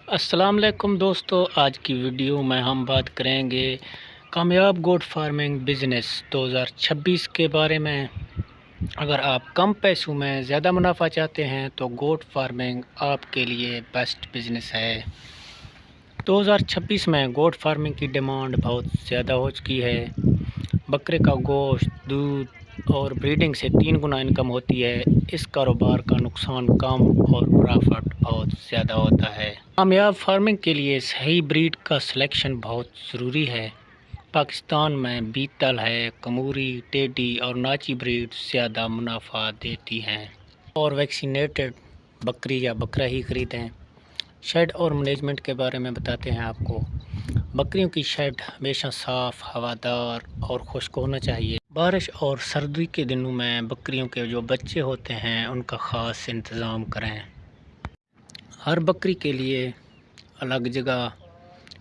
السلام علیکم دوستو، آج کی ویڈیو میں ہم بات کریں گے کامیاب گوٹ فارمنگ بزنس 2026 کے بارے میں۔ اگر آپ کم پیسوں میں زیادہ منافع چاہتے ہیں تو گوٹ فارمنگ آپ کے لیے بیسٹ بزنس ہے۔ 2026 میں گوٹ فارمنگ کی ڈیمانڈ بہت زیادہ ہو چکی ہے۔ بکرے کا گوشت، دودھ اور بریڈنگ سے 3 گنا انکم ہوتی ہے۔ اس کاروبار کا نقصان کم اور پرافٹ بہت زیادہ ہوتا ہے۔ کامیاب فارمنگ کے لیے صحیح بریڈ کا سلیکشن بہت ضروری ہے۔ پاکستان میں بیتل ہے، کموری، ٹیڈی اور ناچی بریڈ زیادہ منافع دیتی ہیں۔ اور ویکسینیٹڈ بکری یا بکرا ہی خریدیں۔ شیڈ اور مینجمنٹ کے بارے میں بتاتے ہیں آپ کو۔ بکریوں کی شیڈ ہمیشہ صاف، ہوادار اور خشک ہونا چاہیے۔ بارش اور سردی کے دنوں میں بکریوں کے جو بچے ہوتے ہیں ان کا خاص انتظام کریں۔ ہر بکری کے لیے الگ جگہ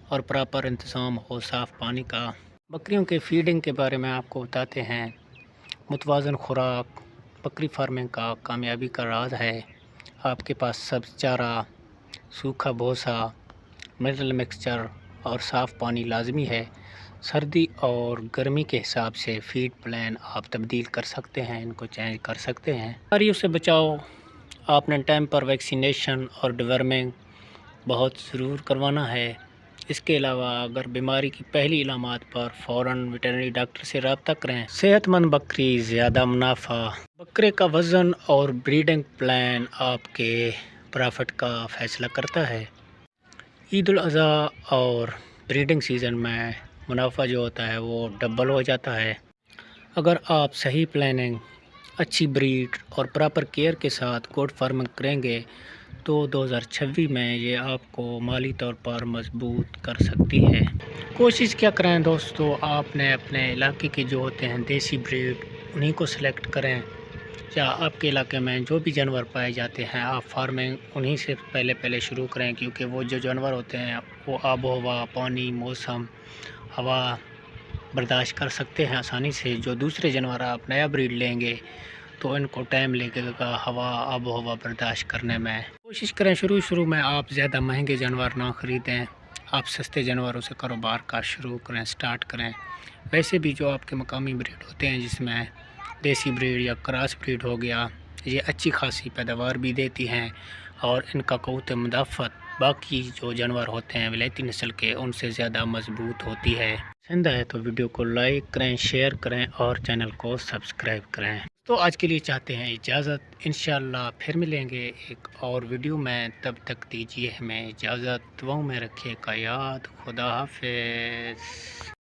اور پراپر انتظام ہو صاف پانی کا۔ بکریوں کے فیڈنگ کے بارے میں آپ کو بتاتے ہیں۔ متوازن خوراک بکری فارمنگ کا کامیابی کا راز ہے۔ آپ کے پاس سبز چارہ، سوکھا بھوسا، منرل مکسچر اور صاف پانی لازمی ہے۔ سردی اور گرمی کے حساب سے فیڈ پلان آپ تبدیل کر سکتے ہیں، ان کو چینج کر سکتے ہیں۔ بیماریوں سے بچاؤ آپ نے ٹائم پر ویکسینیشن اور ڈیورمنگ بہت ضرور کروانا ہے۔ اس کے علاوہ اگر بیماری کی پہلی علامات پر فوراً ویٹرنری ڈاکٹر سے رابطہ کریں۔ صحت مند بکری زیادہ منافع۔ بکرے کا وزن اور بریڈنگ پلان آپ کے پرافٹ کا فیصلہ کرتا ہے۔ عید الاضحیٰ اور بریڈنگ سیزن میں منافع جو ہوتا ہے وہ ڈبل ہو جاتا ہے۔ اگر آپ صحیح پلاننگ، اچھی بریڈ اور پراپر کیئر کے ساتھ گوٹ فارمنگ کریں گے تو 2026 میں یہ آپ کو مالی طور پر مضبوط کر سکتی ہے۔ کوشش کیا کریں دوستو، آپ نے اپنے علاقے کے جو ہوتے ہیں دیسی بریڈ انہی کو سلیکٹ کریں، یا آپ کے علاقے میں جو بھی جانور پائے جاتے ہیں آپ فارمنگ انہی سے پہلے شروع کریں، کیونکہ وہ جو جانور ہوتے ہیں وہ آب و ہوا، پانی، موسم، ہوا برداشت کر سکتے ہیں آسانی سے۔ جو دوسرے جانور آپ نیا بریڈ لیں گے تو ان کو ٹائم لگے گا ہوا، آب و ہوا برداشت کرنے میں۔ کوشش کریں شروع میں آپ زیادہ مہنگے جانور نہ خریدیں، آپ سستے جانوروں سے کاروبار کا شروع کریں، سٹارٹ کریں۔ ویسے بھی جو آپ کے مقامی بریڈ ہوتے ہیں جس میں دیسی بریڈ یا کراس بریڈ ہو گیا، یہ اچھی خاصی پیداوار بھی دیتی ہیں اور ان کا قوت مدافعت باقی جو جانور ہوتے ہیں ولایتی نسل کے ان سے زیادہ مضبوط ہوتی ہے۔ پسند ہے تو ویڈیو کو لائک کریں، شیئر کریں اور چینل کو سبسکرائب کریں۔ تو آج کے لیے چاہتے ہیں اجازت، انشاءاللہ پھر ملیں گے ایک اور ویڈیو میں۔ تب تک دیجیے ہمیں اجازت، دعاؤں میں رکھیے گا یاد۔ خدا حافظ۔